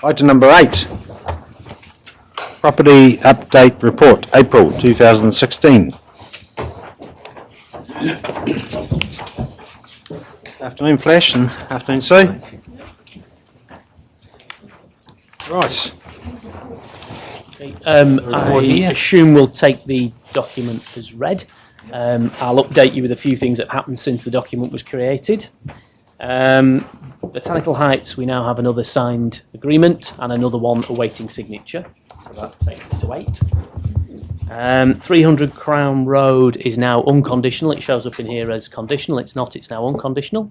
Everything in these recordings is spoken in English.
Item number 8. Property Update Report, April 2016. Afternoon, Flash, and afternoon, Sue. Right. I assume we'll take the document as read. I'll update you with a few things that have happened since the document was created. Botanical Heights, we now have another signed agreement and another one awaiting signature. So that takes us to 8. 300 Crown Road is now unconditional. It shows up in here as conditional. It's not, it's now unconditional.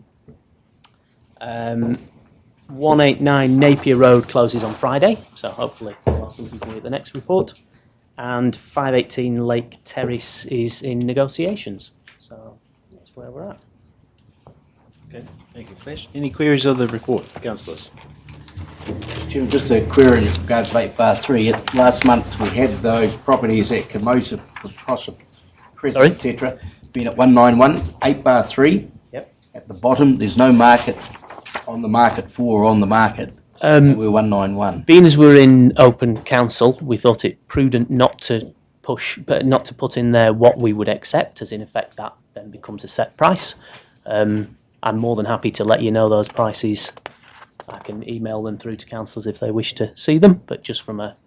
189 Napier Road closes on Friday, so hopefully we'll have something for you at the next report. And 518 Lake Terrace is in negotiations. So that's where we're at. Okay, thank you, Flash. Any queries of the report, Councillors? Chairman, just a query in regards to 8/3. Last month we had those properties at Camosa, Crescent, etc. being at 191, 8/3. Yep. At the bottom, there's no market on the market for or on the market. We're 191. Being as we're in open council, we thought it prudent not to push, but not to put in there what we would accept, as in effect that then becomes a set price. I'm more than happy to let you know those prices. I can email them through to councillors if they wish to see them, but just from a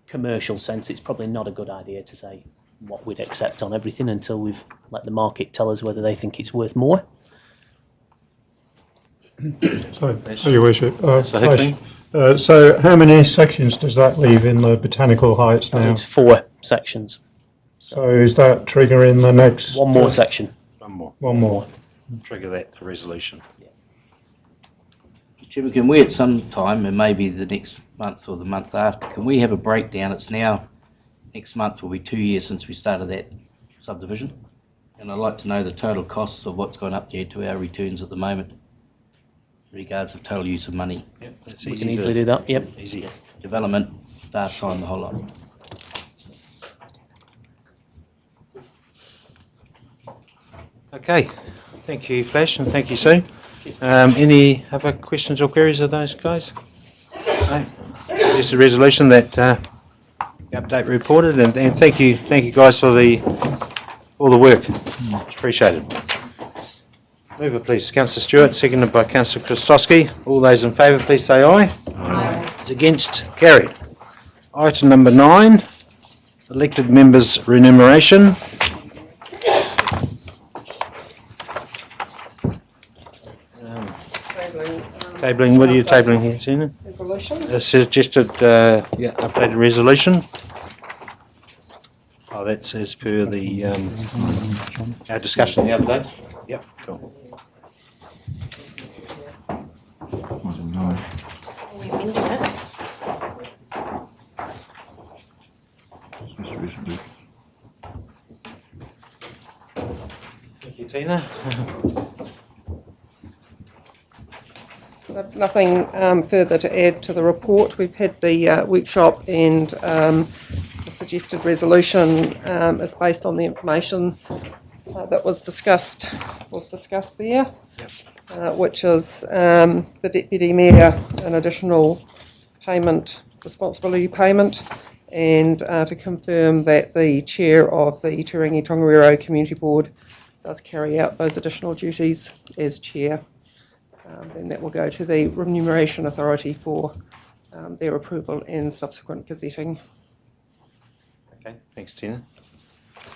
commercial sense, it's probably not a good idea to say what we'd accept on everything until we've let the market tell us whether they think it's worth more. So, Your Worship, so how many sections does that leave in the Botanical Heights now? It's 4 sections. So is that triggering the next... One more section. One more. Trigger that resolution. Chairman, can we at some time, and maybe the next month or the month after, can we have a breakdown? It's now, next month will be 2 years since we started that subdivision. And I'd like to know the total costs of what's gone up there to our returns at the moment in regards of total use of money. Yep, that's We can easily do that, yep. Easy. Development, staff time, the whole lot. Okay, thank you, Flash, and thank you, Sue. Any other questions or queries of those guys? No. Just a resolution that the update reported, and thank you guys for all the work. Much appreciated. Mover, please, Councillor Stewart, seconded by Councillor Krastowski. All those in favour, please say aye. Aye. Those against, carried. Item number 9, elected members' remuneration. Tabling, what are you tabling here, Tina? Resolution. A suggested, updated resolution. Oh, that's as per the our discussion the other day. Yep, cool. Thank you, Tina. Nothing further to add to the report. We've had the workshop, and the suggested resolution is based on the information that was discussed there, which is the Deputy Mayor an additional payment, responsibility payment, and to confirm that the Chair of the Turangi-Tongariro Community Board does carry out those additional duties as Chair. Then that will go to the Renumeration Authority for their approval and subsequent gazetting. Okay, thanks, Tina.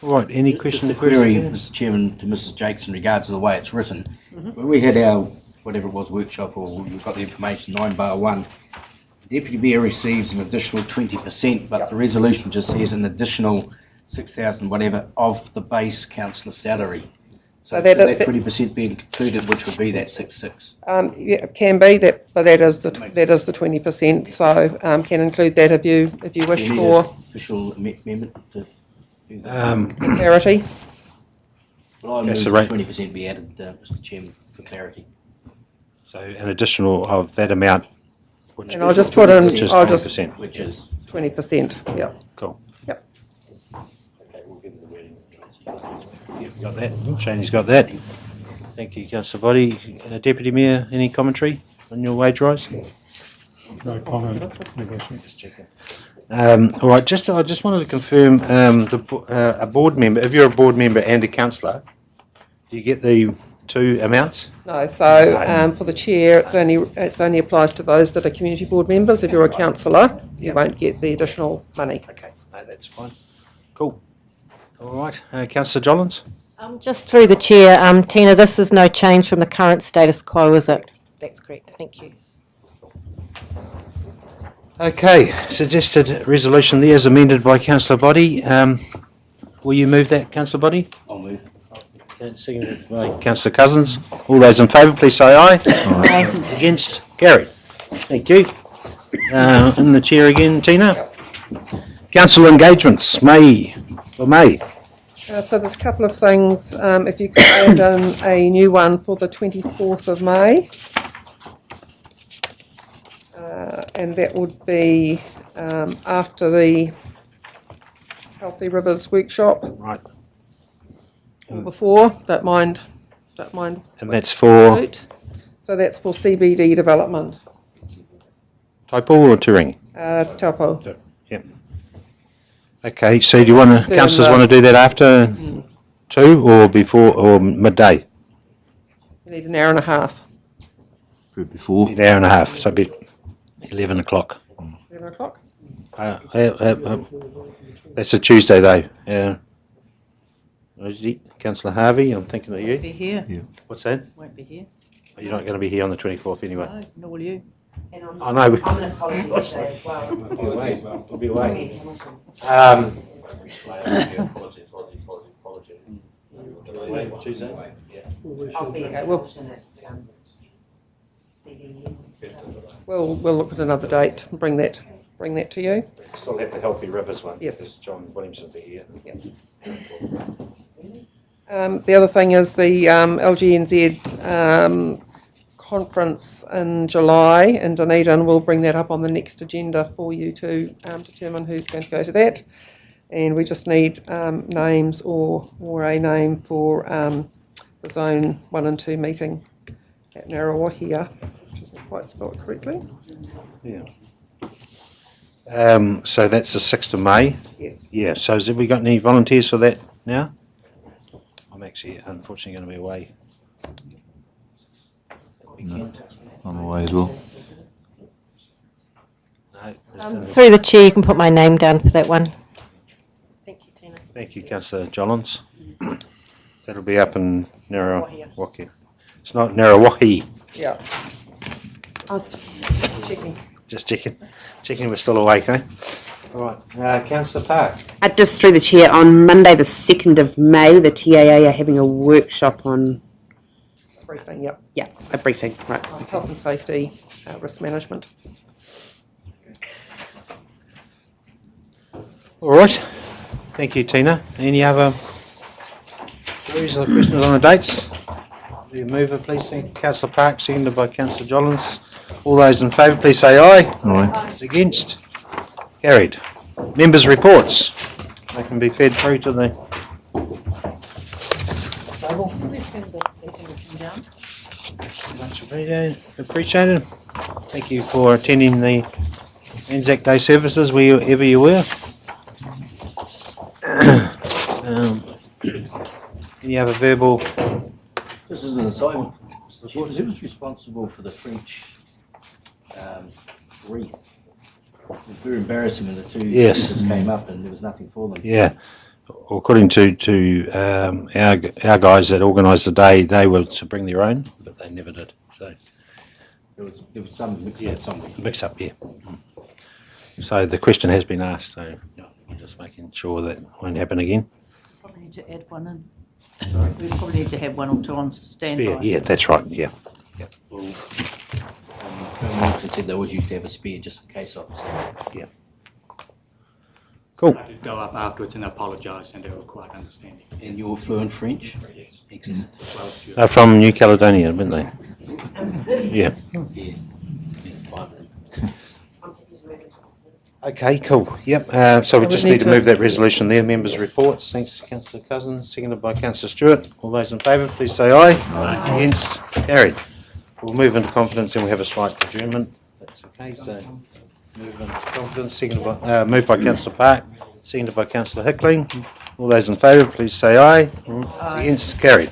All right, any questions? Query, Mr. Chairman, to Mrs. Jakes in regards to the way it's written. When we had our, whatever it was, workshop, or we got the information, 9/1, the Deputy Mayor receives an additional 20%, but the resolution just says an additional 6,000 whatever of the base councillor salary. So that 20% be included, which would be that 6,600. Yeah, it can be that, but that is the 20%. So can include that if you wish for official amendment to do clarity. Well, I move 20% be added, Mr. Chairman, for clarity. So an additional of that amount, which And I'll just put in, which is 20%. Which is 20%. Yeah. Cool. Yep. okay. We'll give it the wording. Yep, got that. Shane's got that. Thank you, Councillor Body. Deputy Mayor, any commentary on your wage rise? No comment. All right, I just wanted to confirm a board member, if you're a board member and a councillor, do you get the two amounts? No, so for the chair, it's only applies to those that are community board members. If you're a councillor, you won't get the additional money. Okay, no, that's fine. Cool. All right, Councillor Jollins? Just through the chair, Tina, this is no change from the current status quo, is it? That's correct, thank you. Okay, suggested resolution there is amended by Councillor Boddy. Will you move that, Councillor Boddy? I'll move. Seconded by Councillor Cousins. All those in favour, please say aye. Aye. Against? Carried. Thank you. And the chair again, Tina. Council engagements, May. So there's a couple of things. If you could add in a new one for the 24th of May. And that would be after the Healthy Rivers workshop. Right. Or before, don't mind. And that's for So that's for CBD development. Taupo or Turangi? Taupo. Yep. Okay, so do you want to, councillors want to do that after 2 or before or midday? You need an hour and a half. Before. An hour and a half, so it'd be 11 o'clock. 11 o'clock? That's a Tuesday though. Councillor Harvey, I'm thinking of you. Be here. Yeah. What's that? Won't be here. Oh, you're not going to be here on the 24th anyway. No, nor will you. I know. I'm an apology as well. We'll be away. Tuesday? I'll be Okay, we'll CDU. we'll look at another date and bring that to you. Still have the Healthy Rivers one. Yes. Because John Williamson will be here. The other thing is the LGNZ conference in July in Dunedin. We'll bring that up on the next agenda for you to determine who's going to go to that. And we just need names or a name for the Zone 1 and 2 meeting at Ngaruawahia, which isn't quite spelled correctly. Yeah. So that's the 6th of May. Yes. Yeah, so have we got any volunteers for that now? I'm actually unfortunately going to be away. I'm away as well. No, Through the chair, you can put my name down for that one. Thank you, Tina. thank you, Councillor Jollins. That'll be up in Ngaruawahia. It's not Ngaruawahi. Yeah. I was checking. Just checking we're still awake, eh? All right, Councillor Park. Just through the chair, on Monday the 2nd of May, the TAA are having a workshop on, Briefing, yep. yeah, a briefing, right. Health and safety, risk management. All right, thank you, Tina. Any other queries or questions on the dates? The mover, please. Thank you. Councillor Park, seconded by Councillor Jollins. All those in favour, please say aye. Aye. Against? Carried. Members' reports. They can be fed through to the table. Much appreciated. Thank you for attending the Anzac Day services wherever you were. Any other verbal? This is an aside. Who was responsible for the French wreath? It was very embarrassing when the two visitors came up and there was nothing for them. Yeah. According to our guys that organised the day, they were to bring their own, but they never did. So There was some mix-up somewhere. mix up, yeah. So the question has been asked. So just making sure that won't happen again. Probably need to add one in. We probably need to have one or two on standby. Spare, yeah, that's right. Yeah. They said they always used to have a spare just in case of. Yeah. Cool. I did go up afterwards and apologise, and they were quite understanding. And you're fluent French? Yes. Excellent. They're from New Caledonia, weren't they? Yeah. Yeah. Okay, cool. Yep. So we just need to move that resolution there. Members' reports. Thanks to Councillor Cousins, seconded by Councillor Stewart. All those in favour, please say aye. Aye. Against? Carried. We'll move into confidence and we have a slight adjournment. That's okay, so moved on to confidence, moved by Councillor Park, seconded by Councillor Hickling. All those in favour, please say aye. Against, carried.